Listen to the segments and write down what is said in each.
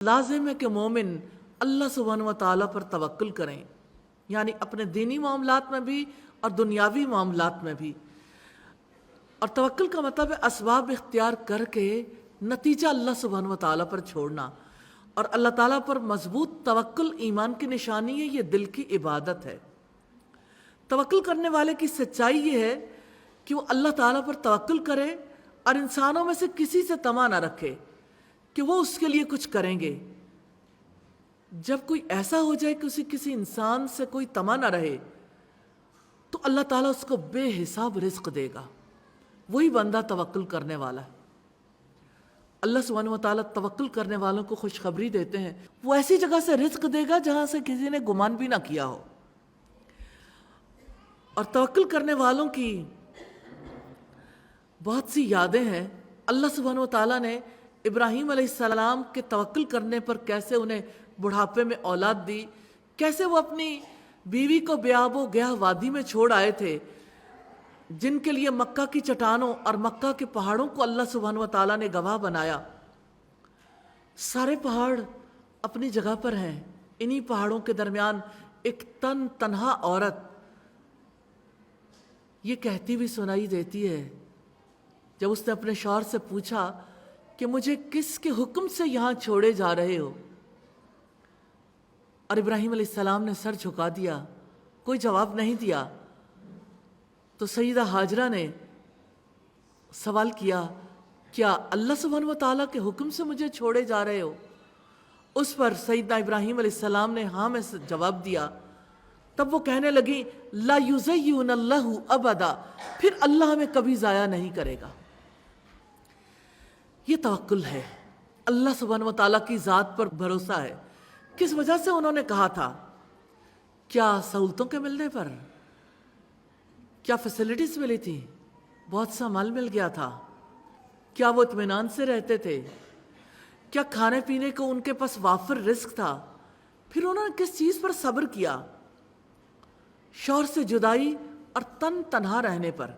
لازم ہے کہ مومن اللہ سبحانہ و تعالیٰ پر توکل کریں، یعنی اپنے دینی معاملات میں بھی اور دنیاوی معاملات میں بھی۔ اور توکل کا مطلب ہے اسباب اختیار کر کے نتیجہ اللہ سبحانہ و تعالیٰ پر چھوڑنا، اور اللہ تعالیٰ پر مضبوط توکل ایمان کی نشانی ہے، یہ دل کی عبادت ہے۔ توکل کرنے والے کی سچائی یہ ہے کہ وہ اللہ تعالیٰ پر توکل کرے اور انسانوں میں سے کسی سے طمع نہ رکھے کہ وہ اس کے لیے کچھ کریں گے۔ جب کوئی ایسا ہو جائے کہ کسی انسان سے کوئی طمع نہ رہے تو اللہ تعالیٰ اس کو بے حساب رزق دے گا، وہی بندہ توکل کرنے والا ہے۔ اللہ سبحانہ و تعالیٰ توکل کرنے والوں کو خوشخبری دیتے ہیں، وہ ایسی جگہ سے رزق دے گا جہاں سے کسی نے گمان بھی نہ کیا ہو۔ اور توکل کرنے والوں کی بہت سی یادیں ہیں۔ اللہ سبحانہ و تعالیٰ نے ابراہیم علیہ السلام کے توکل کرنے پر کیسے انہیں بڑھاپے میں اولاد دی، کیسے وہ اپنی بیوی کو بے آب و گیاہ وادی میں چھوڑ آئے تھے، جن کے لیے مکہ کی چٹانوں اور مکہ کے پہاڑوں کو اللہ سبحانہ و تعالیٰ نے گواہ بنایا۔ سارے پہاڑ اپنی جگہ پر ہیں، انہی پہاڑوں کے درمیان ایک تنہا عورت یہ کہتی بھی سنائی دیتی ہے، جب اس نے اپنے شوہر سے پوچھا کہ مجھے کس کے حکم سے یہاں چھوڑے جا رہے ہو، اور ابراہیم علیہ السلام نے سر جھکا دیا، کوئی جواب نہیں دیا۔ تو سیدہ ہاجرہ نے سوال کیا، کیا اللہ سبحانہ و تعالیٰ کے حکم سے مجھے چھوڑے جا رہے ہو؟ اس پر سیدنا ابراہیم علیہ السلام نے ہاں میں جواب دیا۔ تب وہ کہنے لگی لا یضیعن اللہ ابدا، پھر اللہ ہمیں کبھی ضائع نہیں کرے گا۔ یہ توکل ہے، اللہ سبحانہ و تعالیٰ کی ذات پر بھروسہ ہے۔ کس وجہ سے انہوں نے کہا تھا؟ کیا سہولتوں کے ملنے پر؟ کیا فیسلٹیز ملی تھی؟ بہت سا مال مل گیا تھا؟ کیا وہ اطمینان سے رہتے تھے؟ کیا کھانے پینے کو ان کے پاس وافر رزق تھا؟ پھر انہوں نے کس چیز پر صبر کیا؟ شوہر سے جدائی اور تنہا رہنے پر،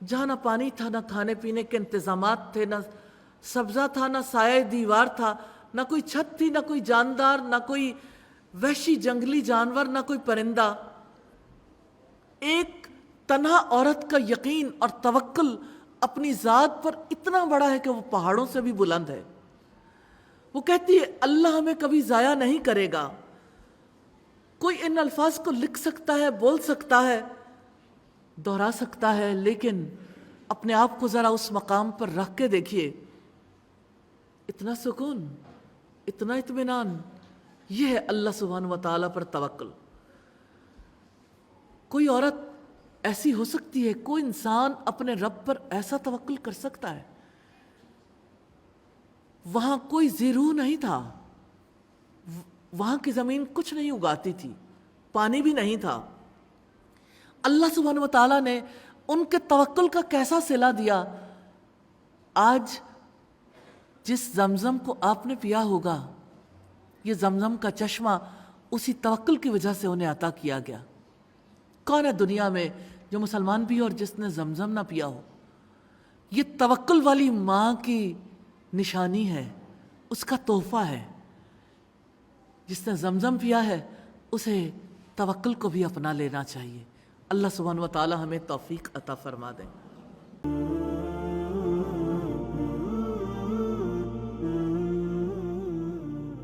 جہاں نہ پانی تھا، نہ کھانے پینے کے انتظامات تھے، نہ سبزہ تھا، نہ سایہ دیوار تھا، نہ کوئی چھت تھی، نہ کوئی جاندار، نہ کوئی وحشی جنگلی جانور، نہ کوئی پرندہ۔ ایک تنہا عورت کا یقین اور توکل اپنی ذات پر اتنا بڑا ہے کہ وہ پہاڑوں سے بھی بلند ہے۔ وہ کہتی ہے اللہ ہمیں کبھی ضائع نہیں کرے گا۔ کوئی ان الفاظ کو لکھ سکتا ہے، بول سکتا ہے، دہرا سکتا ہے، لیکن اپنے آپ کو ذرا اس مقام پر رکھ کے دیکھیے، اتنا سکون، اتنا اطمینان، یہ ہے اللہ سبحانہ و تعالیٰ پر توکل۔ کوئی عورت ایسی ہو سکتی ہے، کوئی انسان اپنے رب پر ایسا توکل کر سکتا ہے۔ وہاں کوئی زیرو نہیں تھا، وہاں کی زمین کچھ نہیں اگاتی تھی، پانی بھی نہیں تھا۔ اللہ سبحانہ و تعالیٰ نے ان کے توکل کا کیسا صلہ دیا۔ آج جس زمزم کو آپ نے پیا ہوگا، یہ زمزم کا چشمہ اسی توکل کی وجہ سے انہیں عطا کیا گیا۔ کون ہے دنیا میں جو مسلمان بھی اور جس نے زمزم نہ پیا ہو؟ یہ توکل والی ماں کی نشانی ہے، اس کا تحفہ ہے۔ جس نے زمزم پیا ہے اسے توکل کو بھی اپنا لینا چاہیے۔ اللہ سبحانہ و تعالی ہمیں توفیق عطا فرما دیں۔